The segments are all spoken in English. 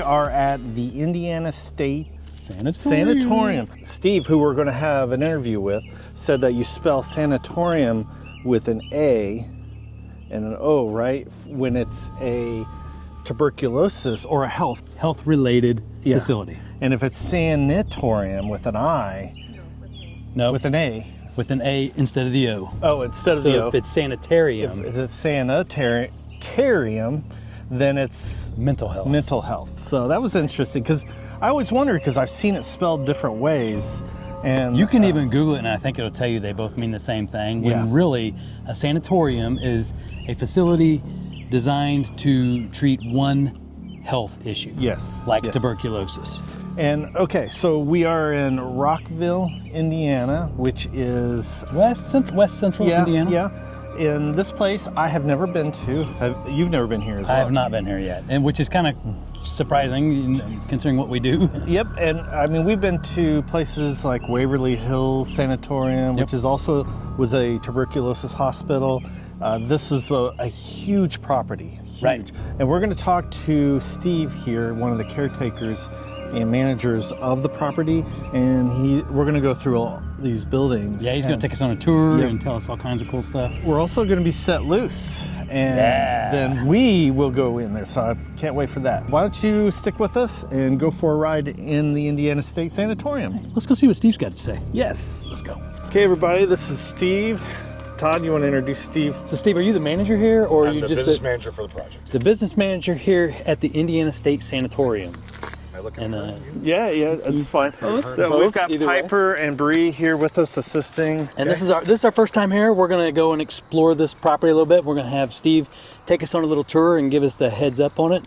We are at the Indiana State Sanatorium. Steve, who we're going to have an interview with, said that you spell sanatorium with an A and an O, right? When it's a tuberculosis or a health-related facility. And if it's sanatorium with an I, no, with an A. With an A instead of the O. Oh, instead of the O. So if it's sanitarium. If it's sanitarium, then it's mental health. Mental health. So that was interesting because I always wondered, because I've seen it spelled different ways. And you can even Google it, and I think it'll tell you they both mean the same thing. When really, a sanatorium is a facility designed to treat one health issue. Yes. Like tuberculosis. And okay, so we are in Rockville, Indiana, which is West Central Indiana. Yeah. In this place, I have never been to. You've never been here as well? I have not been here yet, and which is kind of surprising considering what we do. Yep, and I mean we've been to places like Waverly Hills Sanatorium, which is also was a tuberculosis hospital. This is a huge property, huge. Right. And we're going to talk to Steve here, one of the caretakers and managers of the property, and we're going to go through all these buildings. Yeah, he's going to take us on a tour and tell us all kinds of cool stuff. We're also going to be set loose, and then we will go in there, so I can't wait for that. Why don't you stick with us and go for a ride in the Indiana State Sanatorium? Let's go see what Steve's got to say. Yes. Let's go. Okay, everybody, this is Steve. Todd, you want to introduce Steve? So, Steve, are you the manager here, or are you just business manager for the project? The business manager here at the Indiana State Sanatorium. Yeah, it's fine. We've got Piper and Bree here with us assisting. And this is our first time here. We're going to go and explore this property a little bit. We're going to have Steve take us on a little tour and give us the heads up on it.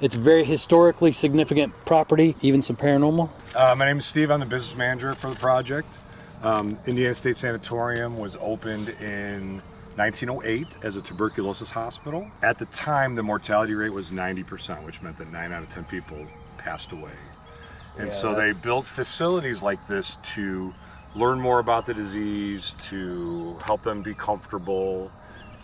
It's a very historically significant property, even some paranormal. My name is Steve. I'm the business manager for the project. Indiana State Sanatorium was opened in 1908 as a tuberculosis hospital. At the time, the mortality rate was 90%, which meant that 9 out of 10 people passed away. And so they built facilities like this to learn more about the disease, to help them be comfortable.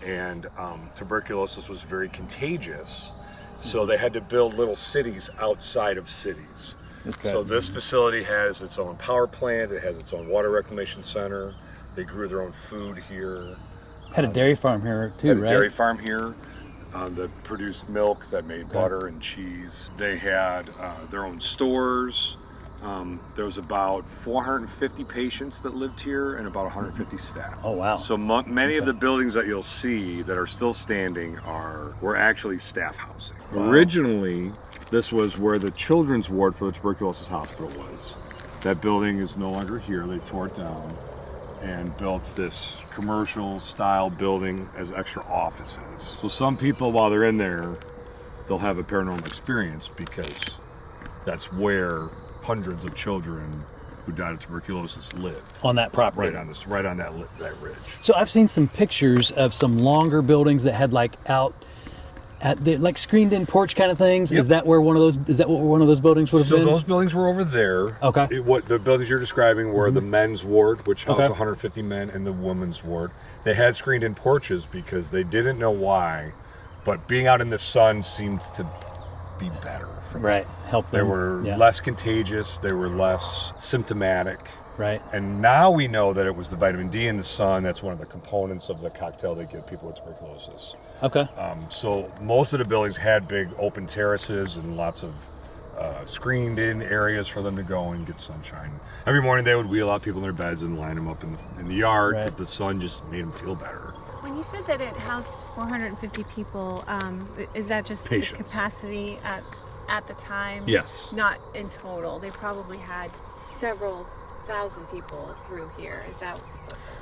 And tuberculosis was very contagious. So they had to build little cities outside of cities. Okay. So this facility has its own power plant, it has its own water reclamation center. They grew their own food here. Had a dairy farm here too, right? Had a dairy farm here. That produced milk, that made butter and cheese. They had their own stores. There was about 450 patients that lived here and about 150 staff. Oh, wow. So many of the buildings that you'll see that are still standing were actually staff housing. Wow. Originally, this was where the children's ward for the tuberculosis hospital was. That building is no longer here. They tore it down and built this commercial style building as extra offices. So some people, while they're in there, they'll have a paranormal experience because that's where hundreds of children who died of tuberculosis lived. On that property. Right on that ridge. So I've seen some pictures of some longer buildings that had like like screened in porch kind of things. Yep. Is that what one of those buildings would have been? So those buildings were over there. Okay. What the buildings you're describing were the men's ward, which housed 150 men, and the women's ward. They had screened in porches because they didn't know why, but being out in the sun seemed to be better for them. Right. Help them. They were less contagious, they were less symptomatic. Right. And now we know that it was the vitamin D in the sun. That's one of the components of the cocktail they give people with tuberculosis. Okay. So most of the buildings had big open terraces and lots of screened in areas for them to go and get sunshine. Every morning they would wheel out people in their beds and line them up in the yard because the sun just made them feel better. When you said that it housed 450 people, is that just patients. The capacity at the time? Yes. Not in total. They probably had several thousand people through here. Is that?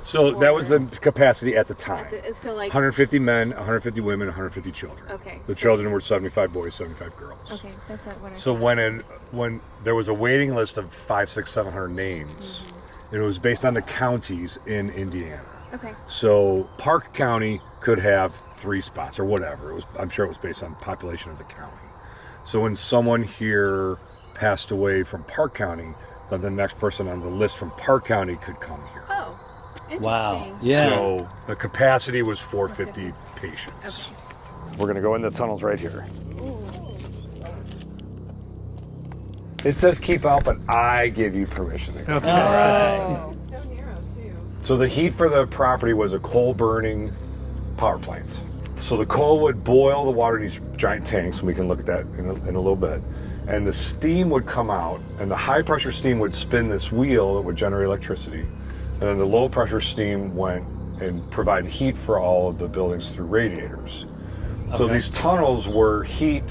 So that was the capacity at the time. So like 150 men, 150 women, 150 children. Okay. The children were 75 boys, 75 girls. Okay, that's what I. So when there was a waiting list of 500, 600, 700 names, and it was based on the counties in Indiana. Okay. So Park County could have 3 spots or whatever. I'm sure it was based on population of the county. So when someone here passed away from Park County, then the next person on the list from Park County could come here. Oh, interesting. Wow. Yeah. So the capacity was 450 patients. Okay. We're going to go in the tunnels right here. Ooh. It says keep out, but I give you permission to go. All right. Oh, so narrow too. So the heat for the property was a coal-burning power plant. So the coal would boil the water in these giant tanks, and we can look at that in a little bit. And the steam would come out, and the high-pressure steam would spin this wheel that would generate electricity. And then the low-pressure steam went and provided heat for all of the buildings through radiators. So these tunnels were heat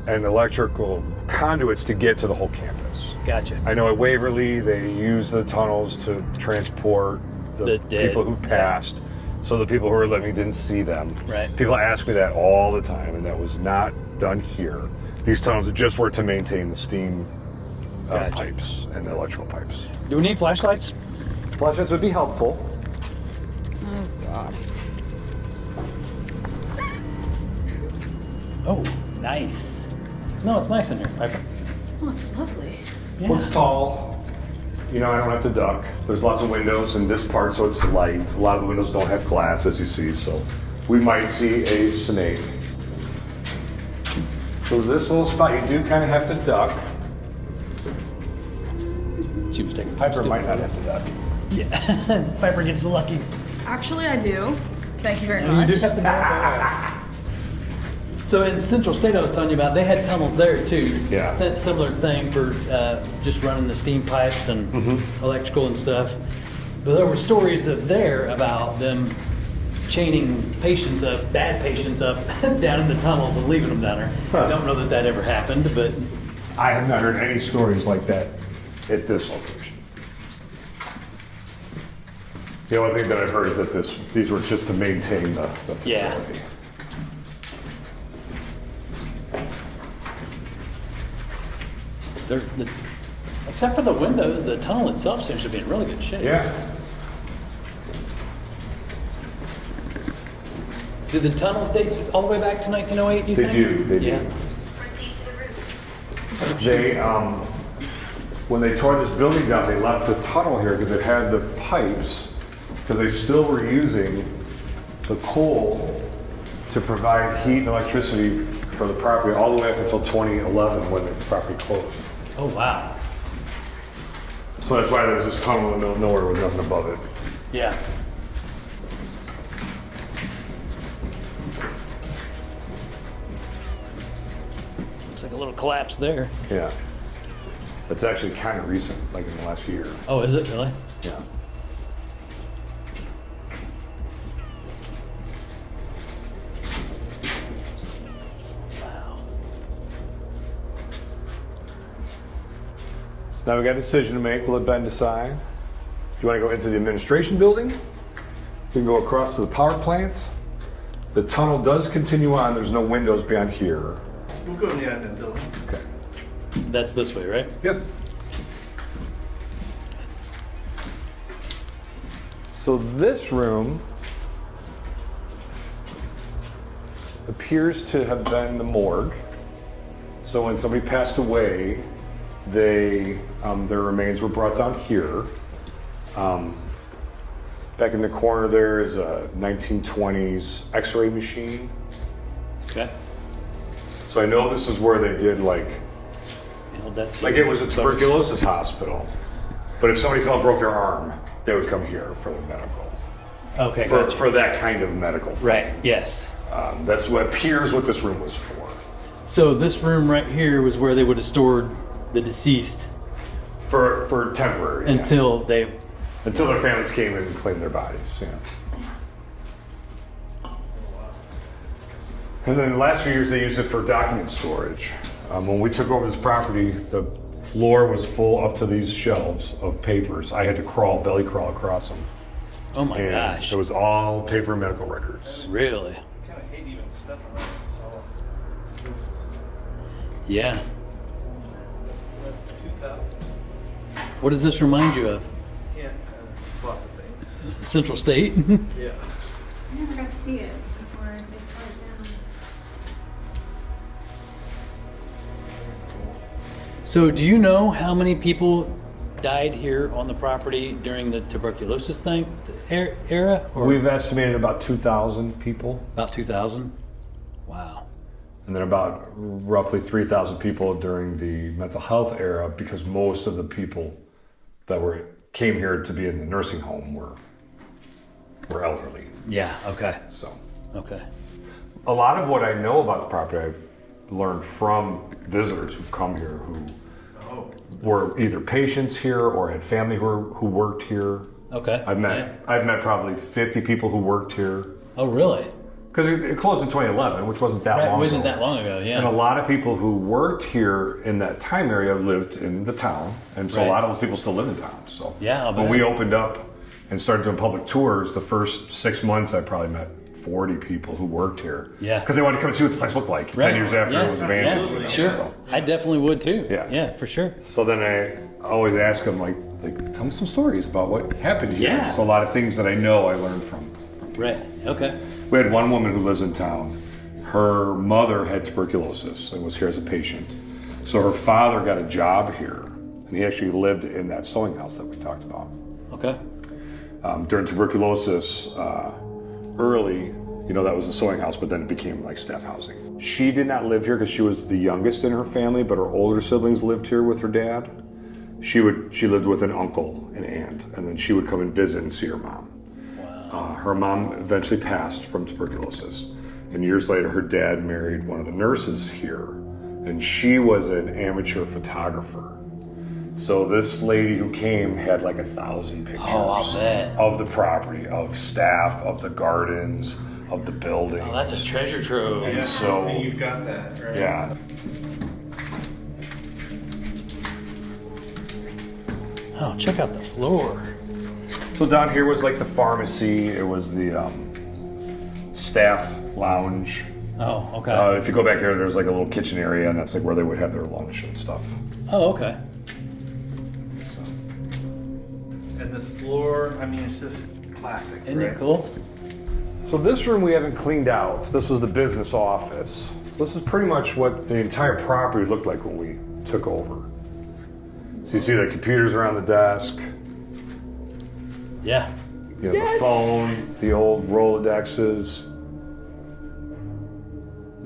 and electrical conduits to get to the whole campus. Gotcha. I know at Waverly, they use the tunnels to transport the dead. people who passed, so the people who were living didn't see them. Right. People ask me that all the time, and that was not done here. These tunnels just were to maintain the steam Gotcha. pipes and the electrical pipes. Do we need flashlights? Flashlights would be helpful. Oh God. Oh, nice. No, it's nice in here, Piper. Oh, it's lovely. Yeah. Well, it's tall. You know, I don't have to duck. There's lots of windows in this part, so it's light. A lot of the windows don't have glass, as you see, so we might see a snake. So this little spot, you do kind of have to duck. She was taking some Piper still might not photos. have to duck. Yeah, Piper gets lucky. Actually, I do. Thank you very You much. do have to know. So in Central State, I was telling you about, they had tunnels there too. Yeah. Similar thing for just running the steam pipes and electrical and stuff. But there were stories about them chaining patients up, bad patients up, down in the tunnels and leaving them down there. I don't know that ever happened, but I have not heard any stories like that at this location. The only thing that I've heard is that these were just to maintain the facility. except for the windows, the tunnel itself seems to be in really good shape. Yeah. Do the tunnels date all the way back to 1908, you They think? do, they do. Yeah. Proceed to the roof. They, when they tore this building down, they left the tunnel here because it had the pipes, because they still were using the coal to provide heat and electricity for the property all the way up until 2011 when the property closed. Oh, wow. So that's why there's this tunnel in the middle of nowhere with nothing above it. Yeah. Looks like a little collapse there. Yeah. That's actually kind of recent, like in the last year. Oh, is it really? Yeah. Wow. So now we got a decision to make. Will let Ben decide. Do you want to go into the administration building? We can go across to the power plant. The tunnel does continue on. There's no windows beyond here. We'll go in the admin building. Okay. That's this way, right? Yep. So this room appears to have been the morgue. So when somebody passed away, their remains were brought down here. Back in the corner there is a 1920s X-ray machine. Okay. So I know this is where they did like it was a tuberculosis hospital. But if somebody fell and broke their arm, they would come here for the medical. Okay, For, gotcha. for that kind of medical thing. Right, yes. That's what appears what this room was for. So this room right here was where they would have stored the deceased For temporary. yeah. until they... Until their families came in and claimed their bodies, yeah. And then the last few years they used it for document storage. When we took over this property, the floor was full up to these shelves of papers. I had to belly crawl across them. Oh my And gosh. it was all paper and medical records. Really? Kind of hate even stepping on it. So, Yeah. 2000. What does this remind you of? Can't, lots of things. Central State? Yeah. I never got to see it before they tore it down. So do you know how many people died here on the property during the tuberculosis era? Or We've estimated about 2,000 people. about 2,000? Wow. and then about roughly 3,000 people during the mental health era, because most of the people that came here to be in the nursing home were elderly. Yeah. Okay. So Okay. a lot of what I know about the property I've learned from visitors who've come here who were either patients here or had family who worked here. Okay. I've met probably 50 people who worked here. Oh, really? Because it closed in 2011, which wasn't that long ago. It wasn't that long ago, yeah. And a lot of people who worked here in that time area lived in the town. And so Right. a lot of those people still live in town. So Yeah, I'll when bet. we opened up and started doing public tours, the first 6 months I probably met 40 people who worked here. Yeah. Because they wanted to come and see what the place looked like 10 years after it was abandoned. Yeah, you know, sure. so. I definitely would too. Yeah. Yeah, for sure. So then I always ask them, like tell me some stories about what happened here. Yeah. So a lot of things that I know I learned from. Right. Okay. We had one woman who lives in town. Her mother had tuberculosis and was here as a patient. So her father got a job here, and he actually lived in that sewing house that we talked about. Okay. During tuberculosis, early, that was a sewing house, but then it became like staff housing. She did not live here because she was the youngest in her family, but her older siblings lived here with her dad. She lived with an uncle and aunt, and then she would come and visit and see her mom. Her mom eventually passed from tuberculosis, and years later her dad married one of the nurses here, and she was an amateur photographer. So this lady who came had like 1,000 pictures I'll bet. of the property, of staff, of the gardens, of the buildings. Oh, that's a treasure trove. And so, And you've got that, right? yeah. Oh, check out the floor. So down here was like the pharmacy. It was the staff lounge. Oh, okay. If you go back here, there's like a little kitchen area, and that's like where they would have their lunch and stuff. Oh, okay. So. And this floor, I mean, it's just classic, Isn't right? it cool? So this room we haven't cleaned out. This was the business office. So this is pretty much what the entire property looked like when we took over. So you see the computers around the desk, Yeah. the phone, the old Rolodexes.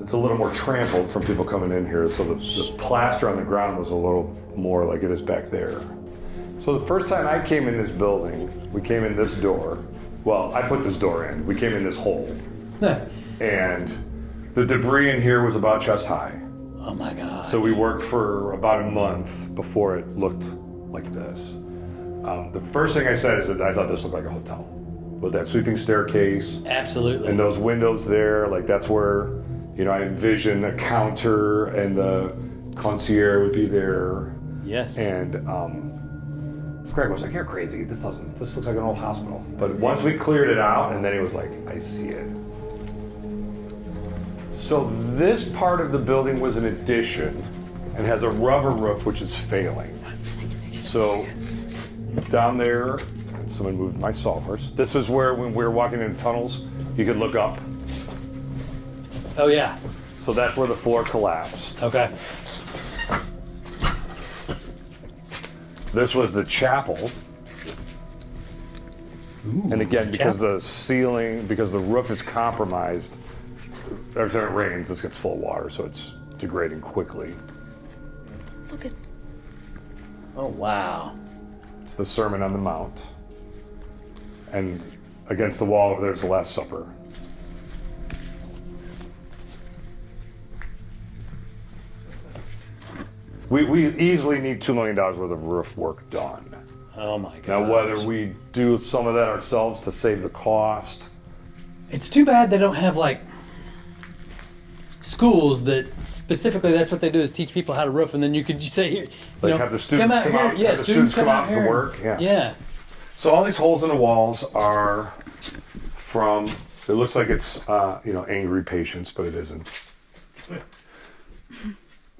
It's a little more trampled from people coming in here, so the plaster on the ground was a little more like it is back there. So the first time I came in this building, we came in this door. Well, I put this door in. We came in this hole. And the debris in here was about chest high. Oh my God. So we worked for about a month before it looked like this. The first thing I said is that I thought this looked like a hotel. With that sweeping staircase Absolutely. and those windows there, like that's where, I envisioned a counter and the concierge would be there. Yes. And Greg was like, "You're crazy. This looks like an old hospital." But once we cleared it out, and then he was like, "I see it." So this part of the building was an addition and has a rubber roof which is failing. So down there, and someone moved my sawhorse. This is where when we were walking in tunnels, you could look up. Oh yeah. So that's where the floor collapsed. Okay. This was the chapel. And again, because the ceiling, because the roof is compromised, every time it rains, this gets full of water, so it's degrading quickly. Look at Oh wow. It's the Sermon on the Mount. And against the wall over there's the Last Supper. We easily need $2 million worth of roof work done. Oh my God. Now, whether we do some of that ourselves to save the cost, It's too bad they don't have like schools that specifically that's what they do is teach people how to roof, and then you could just say here, like have the students come out, Yeah, have the students come out here. for work. Yeah. Yeah. So all these holes in the walls are from. It looks like it's angry patients, but it isn't.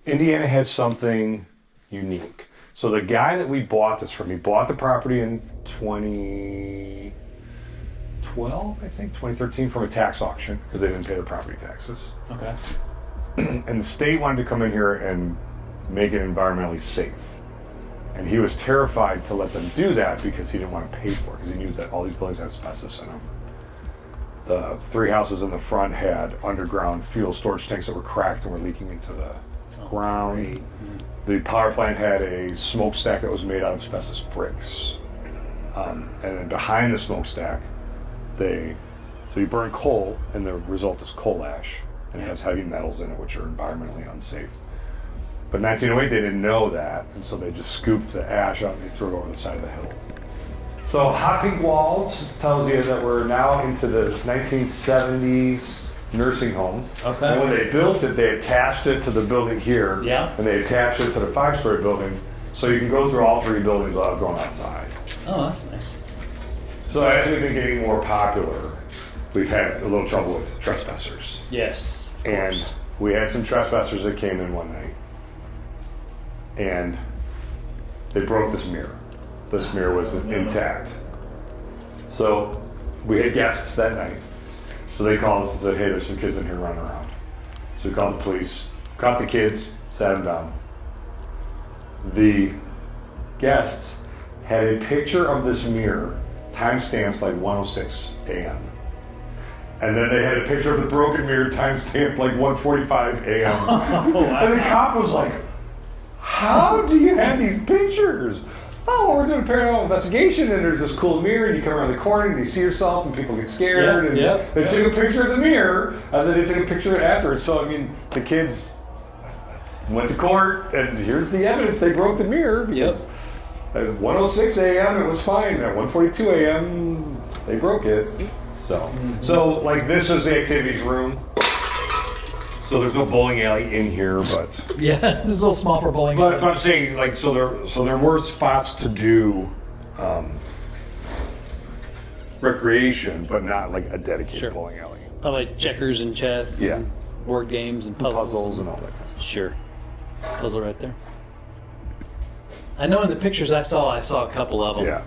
Indiana has something unique. So the guy that we bought this from, he bought the property in 2012, I think, 2013, from a tax auction because they didn't pay their property taxes. Okay. And the state wanted to come in here and make it environmentally safe. And he was terrified to let them do that because he didn't want to pay for it because he knew that all these buildings had asbestos in them. The 3 houses in the front had underground fuel storage tanks that were cracked and were leaking into the ground. The power plant had a smokestack that was made out of asbestos bricks. And then behind the smokestack, so you burn coal, and the result is coal ash, and it has heavy metals in it, which are environmentally unsafe. But in 1908, they didn't know that, and so they just scooped the ash out and they threw it over the side of the hill. So hot pink walls tells you that we're now into the 1970s nursing home. Okay. And when they built it, they attached it to the building here, Yeah. and they attached it to the 5-story building, so you can go through all 3 buildings without going outside. Oh, that's nice. So as we've been getting more popular, we've had a little trouble with trespassers. Yes, of And course. we had some trespassers that came in one night, and they broke this mirror. This mirror was intact. So we had guests that night. So they called us and said, hey, there's some kids in here running around. So we called the police, caught the kids, sat them down. The guests had a picture of this mirror, timestamps like 1:06 a.m. And then they had a picture of the broken mirror, timestamped like 1:45 a.m. Oh, wow. And the cop was like, how do you have these pictures? Oh, we're doing a paranormal investigation, and there's this cool mirror, and you come around the corner, and you see yourself, and people get scared, and they took a picture of the mirror, and then they took a picture of it afterwards. So, I mean, the kids went to court, and here's the evidence they broke the mirror. Because at 1:06 a.m. it was fine. At 1:42 a.m. they broke it. So like this was the activities room. So there's no bowling alley in here, but Yeah, this is a little small for bowling. but I'm saying like so there were spots to do recreation, but not like a dedicated bowling alley. Probably like checkers and chess. Yeah. And board games and puzzles. And all that kind of stuff. Sure. Puzzle right there. I know in the pictures I saw a couple of them. Yeah.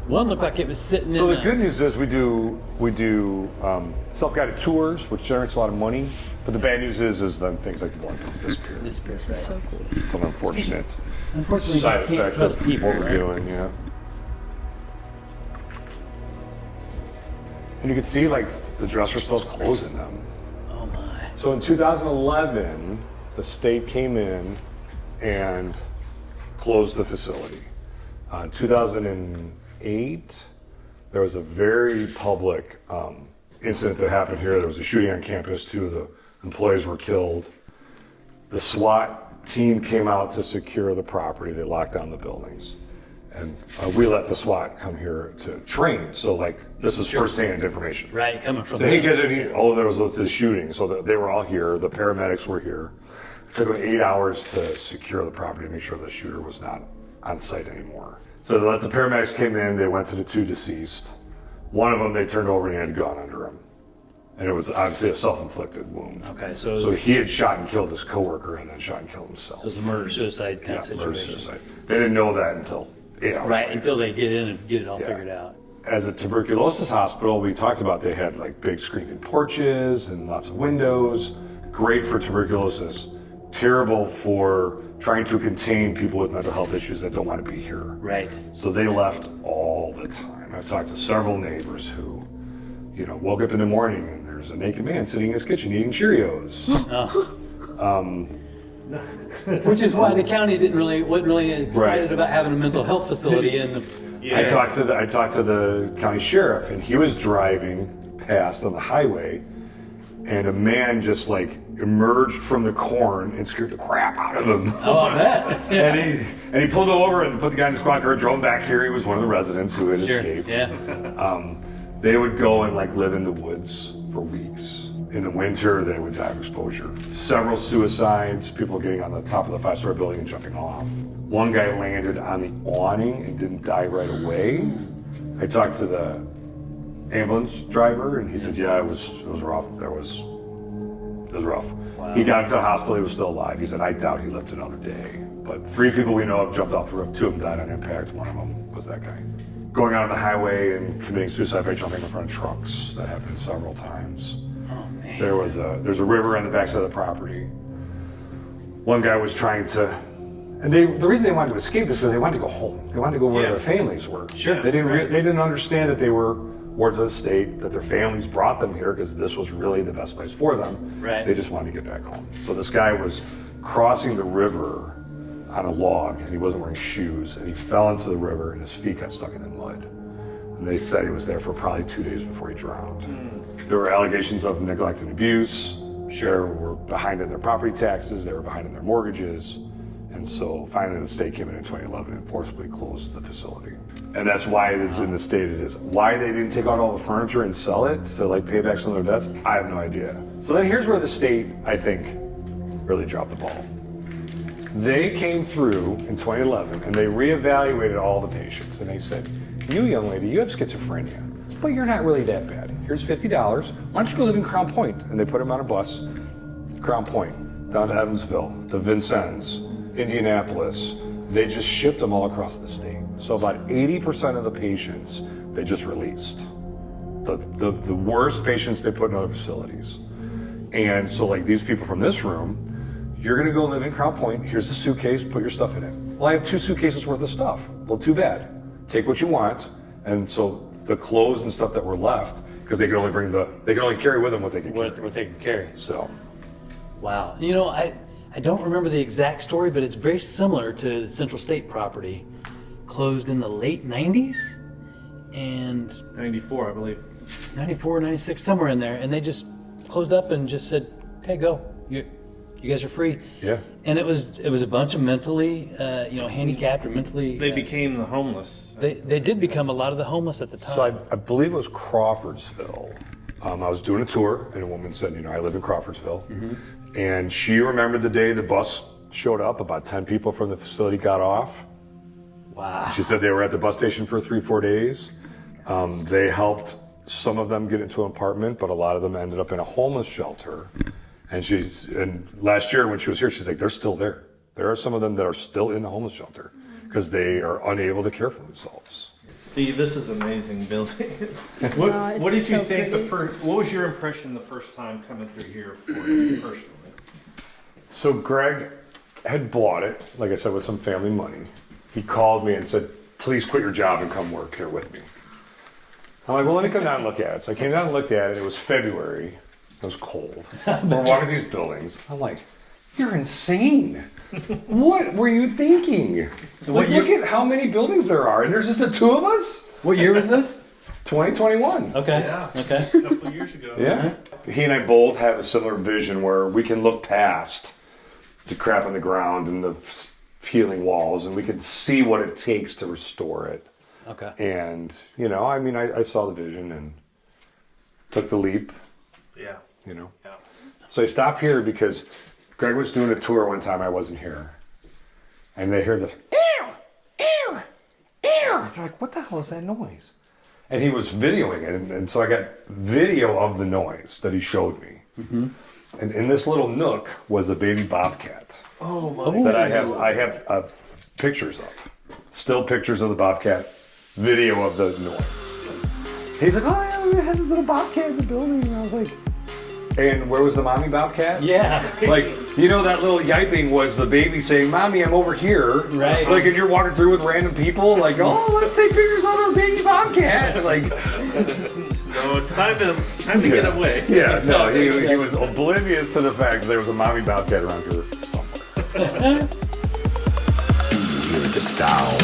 One looked like it was sitting So in the good news is we do self-guided tours, which generates a lot of money. But the bad news is then things like the bowling pins disappear. Disappeared, right? It's an unfortunate Unfortunately, you side just can't effect trust of people, what we're right? doing. Yeah. And you can see like the dresser still's closing them. Oh my. So in 2011, the state came in and closed the facility. 2008, there was a very public incident that happened here. There was a shooting on campus. 2 of the employees were killed. The SWAT team came out to secure the property. They locked down the buildings. And we let the SWAT come here to train. So like, this is firsthand information. Right, coming from So hey, guys, there was the shooting. So they were all here. The paramedics were here. It took them 8 hours to secure the property to make sure the shooter was not on site anymore. So they let the paramedics came in. They went to the 2 deceased. One of them they turned over and he had a gun under him. And it was obviously a self-inflicted wound. Okay, so So he had shot and killed his coworker and then shot and killed himself. So it's a murder-suicide kind of murder situation. suicide. They didn't know that until 8 hours Right, later. until they get in and get it all figured out. As a tuberculosis hospital, we talked about they had like big screened-in porches and lots of windows. Great for tuberculosis. Terrible for trying to contain people with mental health issues that don't want to be here. Right. So they left all the time. I've talked to several neighbors who, woke up in the morning and there's a naked man sitting in his kitchen eating Cheerios. Which is why the county wasn't really excited about having a mental health facility in the. I talked to the county sheriff, and he was driving past on the highway, and a man just like emerged from the corn and scared the crap out of him. Oh, I bet. and he pulled over and put the guy in the squad car, drove him back here. He was one of the residents who had escaped. Yeah. They would go and like live in the woods for weeks. In the winter, they would die of exposure. Several suicides, people getting on the top of the 5-story building and jumping off. One guy landed on the awning and didn't die right away. I talked to the ambulance driver and he said, yeah, it was rough. It was rough. Wow. He got to the hospital, he was still alive. He said, I doubt he lived another day. But 3 people we know have jumped off the roof. 2 of them died on impact. One of them was that guy. Going out on the highway and committing suicide by jumping in front of trucks. That happened several times. Oh, man. There's a river on the backside of the property. One guy was trying to, and the reason they wanted to escape is because they wanted to go home. They wanted to go where their families were. Sure. They didn't understand that they were word to the state that their families brought them here because this was really the best place for them. Right. They just wanted to get back home. So this guy was crossing the river on a log, and he wasn't wearing shoes, and he fell into the river, and his feet got stuck in the mud. And they said he was there for probably 2 days before he drowned. There were allegations of neglect and abuse. Share were behind in their property taxes, they were behind in their mortgages. And so finally the state came in 2011 and forcibly closed the facility. And that's why it is in the state it is. Why they didn't take out all the furniture and sell it to like pay back some of their debts, I have no idea. So then here's where the state, I think, really dropped the ball. They came through in 2011 and they reevaluated all the patients and they said, you young lady, you have schizophrenia, but you're not really that bad. Here's $50. Why don't you go live in Crown Point? And they put him on a bus, Crown Point, down to Evansville, to Vincennes, Indianapolis. They just shipped them all across the state. So about 80% of the patients, they just released. The worst patients they put in other facilities. And so like these people from this room, you're gonna go live in Crown Point, here's the suitcase, put your stuff in it. Well, I have 2 suitcases worth of stuff. Well, too bad. Take what you want. And so the clothes and stuff that were left, because they could only carry with them what they could carry. What they could carry. So. Wow. You know, I don't remember the exact story, but it's very similar to the Central State property. Closed in the late 90s and 94, I believe. 94, 96, somewhere in there. And they just closed up and just said, okay, go. You guys are free. Yeah. And it was a bunch of mentally, handicapped or mentally. They became the homeless. They did become a lot of the homeless at the time. So I believe it was Crawfordsville. I was doing a tour, and a woman said, I live in Crawfordsville. Mm-hmm. And she remembered the day the bus showed up, about 10 people from the facility got off. Wow. She said they were at the bus station for 3-4 days. They helped some of them get into an apartment, but a lot of them ended up in a homeless shelter. And last year when she was here, she's like, they're still there. There are some of them that are still in the homeless shelter because they are unable to care for themselves. Steve, this is an amazing building. What did you think what was your impression the first time coming through here for you personally? So Greg had bought it, like I said, with some family money. He called me and said, please quit your job and come work here with me. I'm like, well, let me come down and look at it. So I came down and looked at it. It was February. It was cold. We're walking through these buildings. I'm like, you're insane. What were you thinking? Look at how many buildings there are, and there's just the 2 of us? What year was this? 2021. Okay. Yeah. Okay. A couple of years ago. Yeah. He and I both have a similar vision where we can look past the crap on the ground and the peeling walls, and we can see what it takes to restore it. Okay. And, I saw the vision and took the leap. Yeah. Yeah. So I stopped here because Greg was doing a tour one time I wasn't here. And they heard this, ew, ew, ew. They're like, what the hell is that noise? And he was videoing it. And so I got video of the noise that he showed me. Mm-hmm. And in this little nook was a baby bobcat. Oh, my that I have pictures of. Still pictures of the bobcat, video of the noise. He's like, oh yeah, we had this little bobcat in the building. And I was like, and where was the mommy bobcat? Yeah. Like, that little yiping was the baby saying, Mommy, I'm over here. Right. Like, and you're walking through with random people, like, oh, let's take pictures of our baby bobcat. Like, no, it's time to get away. Yeah, no, he was oblivious to the fact that there was a mommy bobcat around here somewhere. Hear the sound.